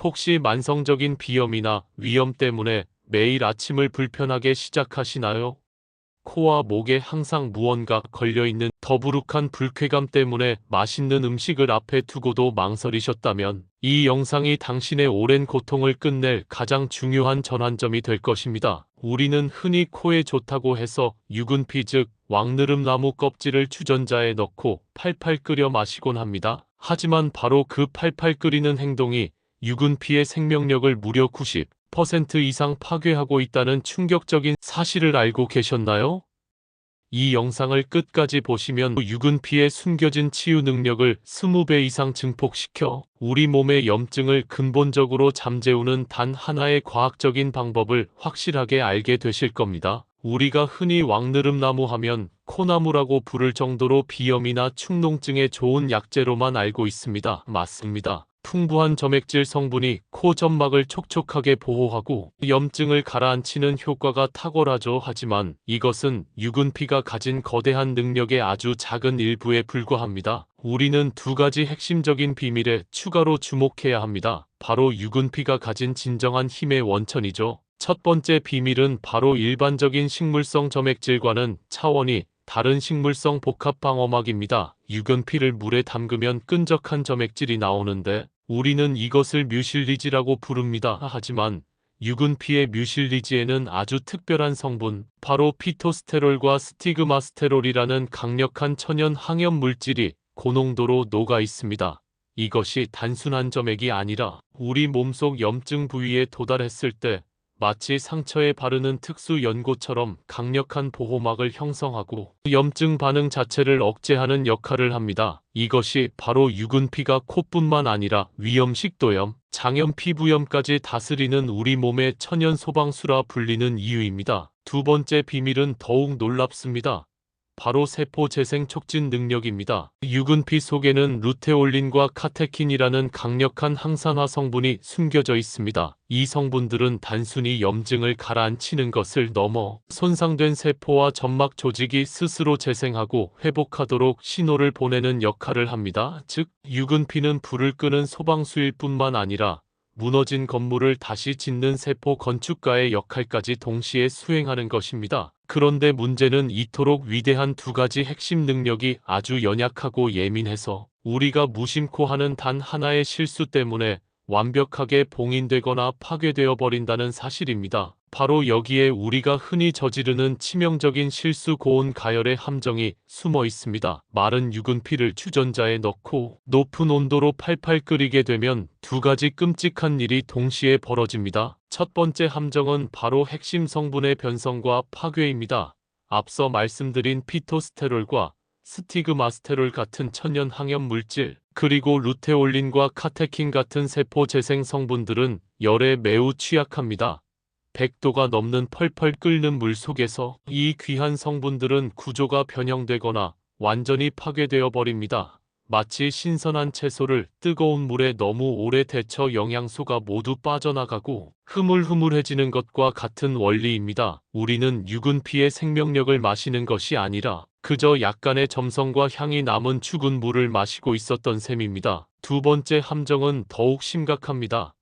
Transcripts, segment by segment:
혹시 만성적인 비염이나 위염 때문에 매일 아침을 불편하게 시작하시나요? 코와 목에 항상 무언가 걸려있는 더부룩한 불쾌감 때문에 맛있는 음식을 앞에 두고도 망설이셨다면 이 영상이 당신의 오랜 고통을 끝낼 가장 중요한 전환점이 될 것입니다. 우리는 흔히 코에 좋다고 해서 유근피 즉 왕느릅나무 껍질을 주전자에 넣고 팔팔 끓여 마시곤 합니다. 하지만 바로 그 팔팔 끓이는 행동이 유근피의 생명력을 무려 90% 이상 파괴하고 있다는 충격적인 사실을 알고 계셨나요? 이 영상을 끝까지 보시면 유근피의 숨겨진 치유 능력을 20배 이상 증폭시켜 우리 몸의 염증을 근본적으로 잠재우는 단 하나의 과학적인 방법을 확실하게 알게 되실 겁니다. 우리가 흔히 왕느릅나무 하면 코나무라고 부를 정도로 비염이나 축농증에 좋은 약재로만 알고 있습니다. 맞습니다. 풍부한 점액질 성분이 코 점막을 촉촉하게 보호하고 염증을 가라앉히는 효과가 탁월하죠. 하지만 이것은 유근피가 가진 거대한 능력의 아주 작은 일부에 불과합니다. 우리는 두 가지 핵심적인 비밀에 추가로 주목해야 합니다. 바로 유근피가 가진 진정한 힘의 원천이죠. 첫 번째 비밀은 바로 일반적인 식물성 점액질과는 차원이 다른 식물성 복합 방어막입니다. 유근피를 물에 담그면 끈적한 점액질이 나오는데 우리는 이것을 뮤실리지라고 부릅니다. 하지만 유근피의 뮤실리지에는 아주 특별한 성분, 바로 피토스테롤과 스티그마스테롤이라는 강력한 천연 항염 물질이 고농도로 녹아 있습니다. 이것이 단순한 점액이 아니라 우리 몸속 염증 부위에 도달했을 때 마치 상처에 바르는 특수 연고처럼 강력한 보호막을 형성하고 염증 반응 자체를 억제하는 역할을 합니다. 이것이 바로 유근피가 코뿐만 아니라 위염, 식도염, 장염, 피부염까지 다스리는 우리 몸의 천연 소방수라 불리는 이유입니다. 두 번째 비밀은 더욱 놀랍습니다. 바로 세포 재생 촉진 능력입니다. 유근피 속에는 루테올린과 카테킨이라는 강력한 항산화 성분이 숨겨져 있습니다. 이 성분들은 단순히 염증을 가라앉히는 것을 넘어 손상된 세포와 점막 조직이 스스로 재생하고 회복하도록 신호를 보내는 역할을 합니다. 즉, 유근피는 불을 끄는 소방수일 뿐만 아니라 무너진 건물을 다시 짓는 세포 건축가의 역할까지 동시에 수행하는 것입니다. 그런데 문제는 이토록 위대한 두 가지 핵심 능력이 아주 연약하고 예민해서 우리가 무심코 하는 단 하나의 실수 때문에 완벽하게 봉인되거나 파괴되어 버린다는 사실입니다. 바로 여기에 우리가 흔히 저지르는 치명적인 실수 고온 가열의 함정이 숨어 있습니다. 마른 유근피를 주전자에 넣고 높은 온도로 팔팔 끓이게 되면 두 가지 끔찍한 일이 동시에 벌어집니다. 첫 번째 함정은 바로 핵심 성분의 변성과 파괴입니다. 앞서 말씀드린 피토스테롤과 스티그마스테롤 같은 천연 항염 물질, 그리고 루테올린과 카테킨 같은 세포 재생 성분들은 열에 매우 취약합니다. 100도가 넘는 펄펄 끓는 물 속에서 이 귀한 성분들은 구조가 변형되거나 완전히 파괴되어 버립니다. 마치 신선한 채소를 뜨거운 물에 너무 오래 데쳐 영양소가 모두 빠져나가고 흐물흐물해지는 것과 같은 원리입니다. 우리는 유근피의 생명력을 마시는 것이 아니라 그저 약간의 점성과 향이 남은 죽은 물을 마시고 있었던 셈입니다. 두 번째 함정은 더욱 심각합니다.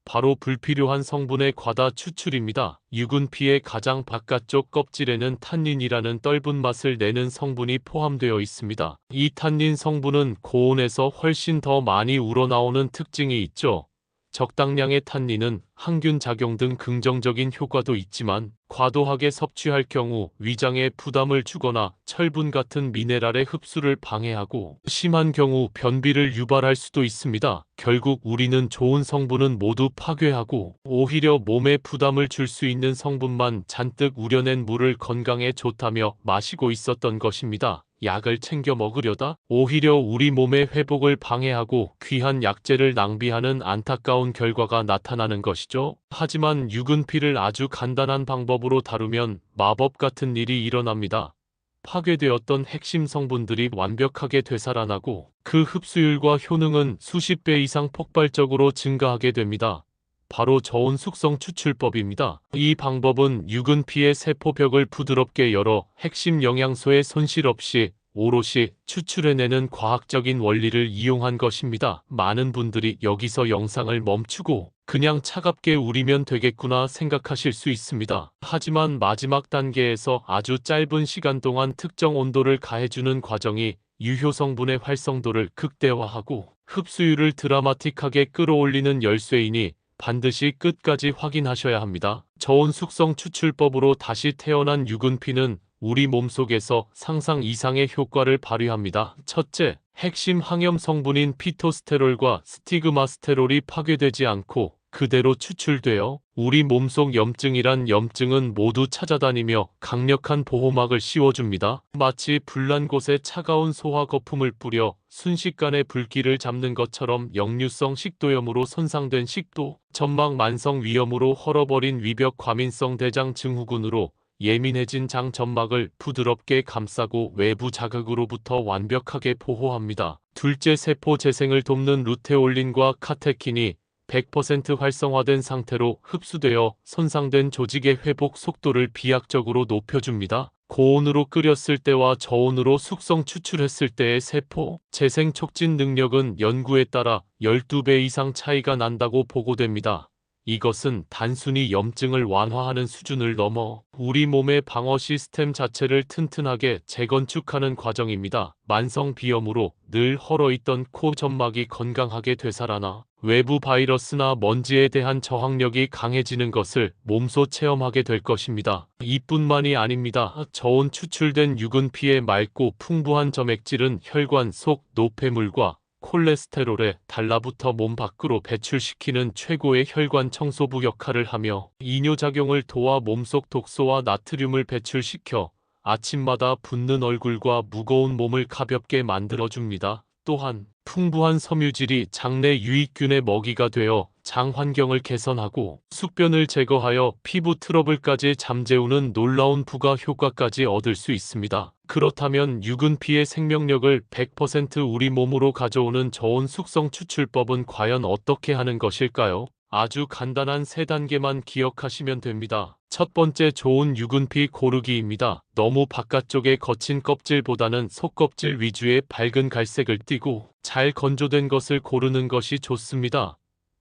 바로 불필요한 성분의 과다 추출입니다. 유근피의 가장 바깥쪽 껍질에는 탄닌이라는 떫은 맛을 내는 성분이 포함되어 있습니다. 이 탄닌 성분은 고온에서 훨씬 더 많이 우러나오는 특징이 있죠. 적당량의 탄닌은 항균 작용 등 긍정적인 효과도 있지만 과도하게 섭취할 경우 위장에 부담을 주거나 철분 같은 미네랄의 흡수를 방해하고 심한 경우 변비를 유발할 수도 있습니다. 결국 우리는 좋은 성분은 모두 파괴하고 오히려 몸에 부담을 줄 수 있는 성분만 잔뜩 우려낸 물을 건강에 좋다며 마시고 있었던 것입니다. 약을 챙겨 먹으려다 오히려 우리 몸의 회복을 방해하고 귀한 약재를 낭비하는 안타까운 결과가 나타나는 것이죠. 하지만 유근피를 아주 간단한 방법으로 다루면 마법 같은 일이 일어납니다. 파괴되었던 핵심 성분들이 완벽하게 되살아나고 그 흡수율과 효능은 수십 배 이상 폭발적으로 증가하게 됩니다. 바로 저온 숙성 추출법입니다. 이 방법은 유근피의 세포벽을 부드럽게 열어 핵심 영양소의 손실 없이 오롯이 추출해내는 과학적인 원리를 이용한 것입니다. 많은 분들이 여기서 영상을 멈추고 그냥 차갑게 우리면 되겠구나 생각하실 수 있습니다. 하지만 마지막 단계에서 아주 짧은 시간 동안 특정 온도를 가해주는 과정이 유효 성분의 활성도를 극대화하고 흡수율을 드라마틱하게 끌어올리는 열쇠이니 반드시 끝까지 확인하셔야 합니다. 저온 숙성 추출법으로 다시 태어난 유근피는 우리 몸속에서 상상 이상의 효과를 발휘합니다. 첫째, 핵심 항염 성분인 피토스테롤과 스티그마스테롤이 파괴되지 않고 그대로 추출되어 우리 몸속 염증이란 염증은 모두 찾아다니며 강력한 보호막을 씌워줍니다. 마치 불난 곳에 차가운 소화 거품을 뿌려 순식간에 불길을 잡는 것처럼 역류성 식도염으로 손상된 식도, 점막 만성 위염으로 헐어버린 위벽 과민성 대장 증후군으로 예민해진 장 점막을 부드럽게 감싸고 외부 자극으로부터 완벽하게 보호합니다. 둘째, 세포 재생을 돕는 루테올린과 카테킨이 100% 활성화된 상태로 흡수되어 손상된 조직의 회복 속도를 비약적으로 높여줍니다. 고온으로 끓였을 때와 저온으로 숙성 추출했을 때의 세포 재생 촉진 능력은 연구에 따라 12배 이상 차이가 난다고 보고됩니다. 이것은 단순히 염증을 완화하는 수준을 넘어 우리 몸의 방어 시스템 자체를 튼튼하게 재건축하는 과정입니다. 만성 비염으로 늘 헐어있던 코 점막이 건강하게 되살아나 외부 바이러스나 먼지에 대한 저항력이 강해지는 것을 몸소 체험하게 될 것입니다. 이뿐만이 아닙니다. 저온 추출된 유근피의 맑고 풍부한 점액질은 혈관 속 노폐물과 콜레스테롤에 달라붙어 몸 밖으로 배출시키는 최고의 혈관 청소부 역할을 하며 이뇨작용을 도와 몸속 독소와 나트륨을 배출시켜 아침마다 붓는 얼굴과 무거운 몸을 가볍게 만들어줍니다. 또한 풍부한 섬유질이 장내 유익균의 먹이가 되어 장 환경을 개선하고 숙변을 제거하여 피부 트러블까지 잠재우는 놀라운 부가 효과까지 얻을 수 있습니다. 그렇다면 유근피의 생명력을 100% 우리 몸으로 가져오는 저온 숙성 추출법은 과연 어떻게 하는 것일까요? 아주 간단한 3단계만 기억하시면 됩니다. 첫 번째, 좋은 유근피 고르기입니다. 너무 바깥쪽의 거친 껍질보다는 속껍질 위주의 밝은 갈색을 띠고 잘 건조된 것을 고르는 것이 좋습니다.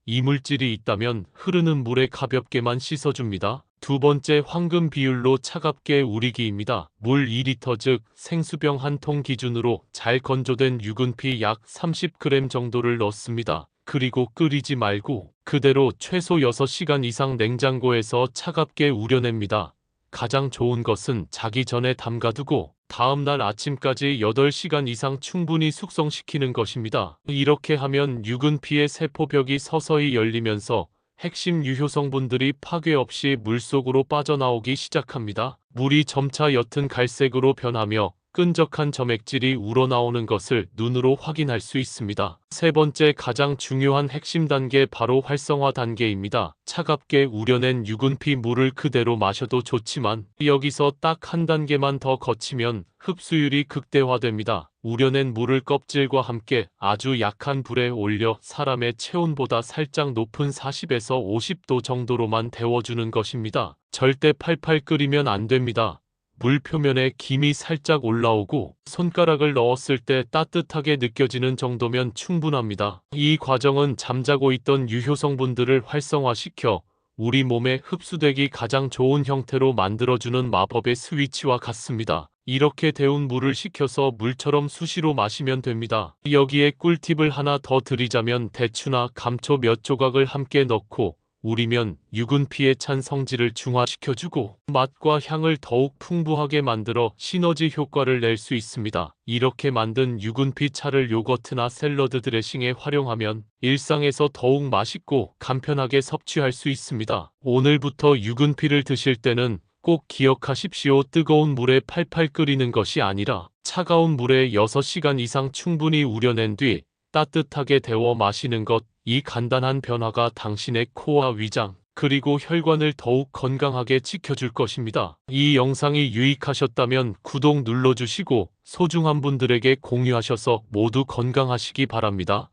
이물질이 있다면 흐르는 물에 가볍게만 씻어줍니다. 두 번째, 황금 비율로 차갑게 우리기입니다. 물 2리터 즉 생수병 한 통 기준으로 잘 건조된 유근피 약 30g 정도를 넣습니다. 그리고 끓이지 말고 그대로 최소 6시간 이상 냉장고에서 차갑게 우려냅니다. 가장 좋은 것은 자기 전에 담가두고 다음날 아침까지 8시간 이상 충분히 숙성시키는 것입니다. 이렇게 하면 유근피의 세포벽이 서서히 열리면서 핵심 유효 성분들이 파괴 없이 물속으로 빠져나오기 시작합니다. 물이 점차 옅은 갈색으로 변하며 끈적한 점액질이 우러나오는 것을 눈으로 확인할 수 있습니다. 세 번째, 가장 중요한 핵심 단계, 바로 활성화 단계입니다. 차갑게 우려낸 유근피 물을 그대로 마셔도 좋지만 여기서 딱 한 단계만 더 거치면 흡수율이 극대화됩니다. 우려낸 물을 껍질과 함께 아주 약한 불에 올려 사람의 체온보다 살짝 높은 40에서 50도 정도로만 데워주는 것입니다. 절대 팔팔 끓이면 안 됩니다. 물 표면에 김이 살짝 올라오고 손가락을 넣었을 때 따뜻하게 느껴지는 정도면 충분합니다. 이 과정은 잠자고 있던 유효 성분들을 활성화시켜 우리 몸에 흡수되기 가장 좋은 형태로 만들어주는 마법의 스위치와 같습니다. 이렇게 데운 물을 식혀서 물처럼 수시로 마시면 됩니다. 여기에 꿀팁을 하나 더 드리자면 대추나 감초 몇 조각을 함께 넣고 우리면 유근피의 찬 성질을 중화시켜주고 맛과 향을 더욱 풍부하게 만들어 시너지 효과를 낼 수 있습니다. 이렇게 만든 유근피 차를 요거트나 샐러드 드레싱에 활용하면 일상에서 더욱 맛있고 간편하게 섭취할 수 있습니다. 오늘부터 유근피를 드실 때는 꼭 기억하십시오. 뜨거운 물에 팔팔 끓이는 것이 아니라 차가운 물에 6시간 이상 충분히 우려낸 뒤 따뜻하게 데워 마시는 것. 이 간단한 변화가 당신의 코와 위장 그리고 혈관을 더욱 건강하게 지켜줄 것입니다. 이 영상이 유익하셨다면 구독 눌러주시고 소중한 분들에게 공유하셔서 모두 건강하시기 바랍니다.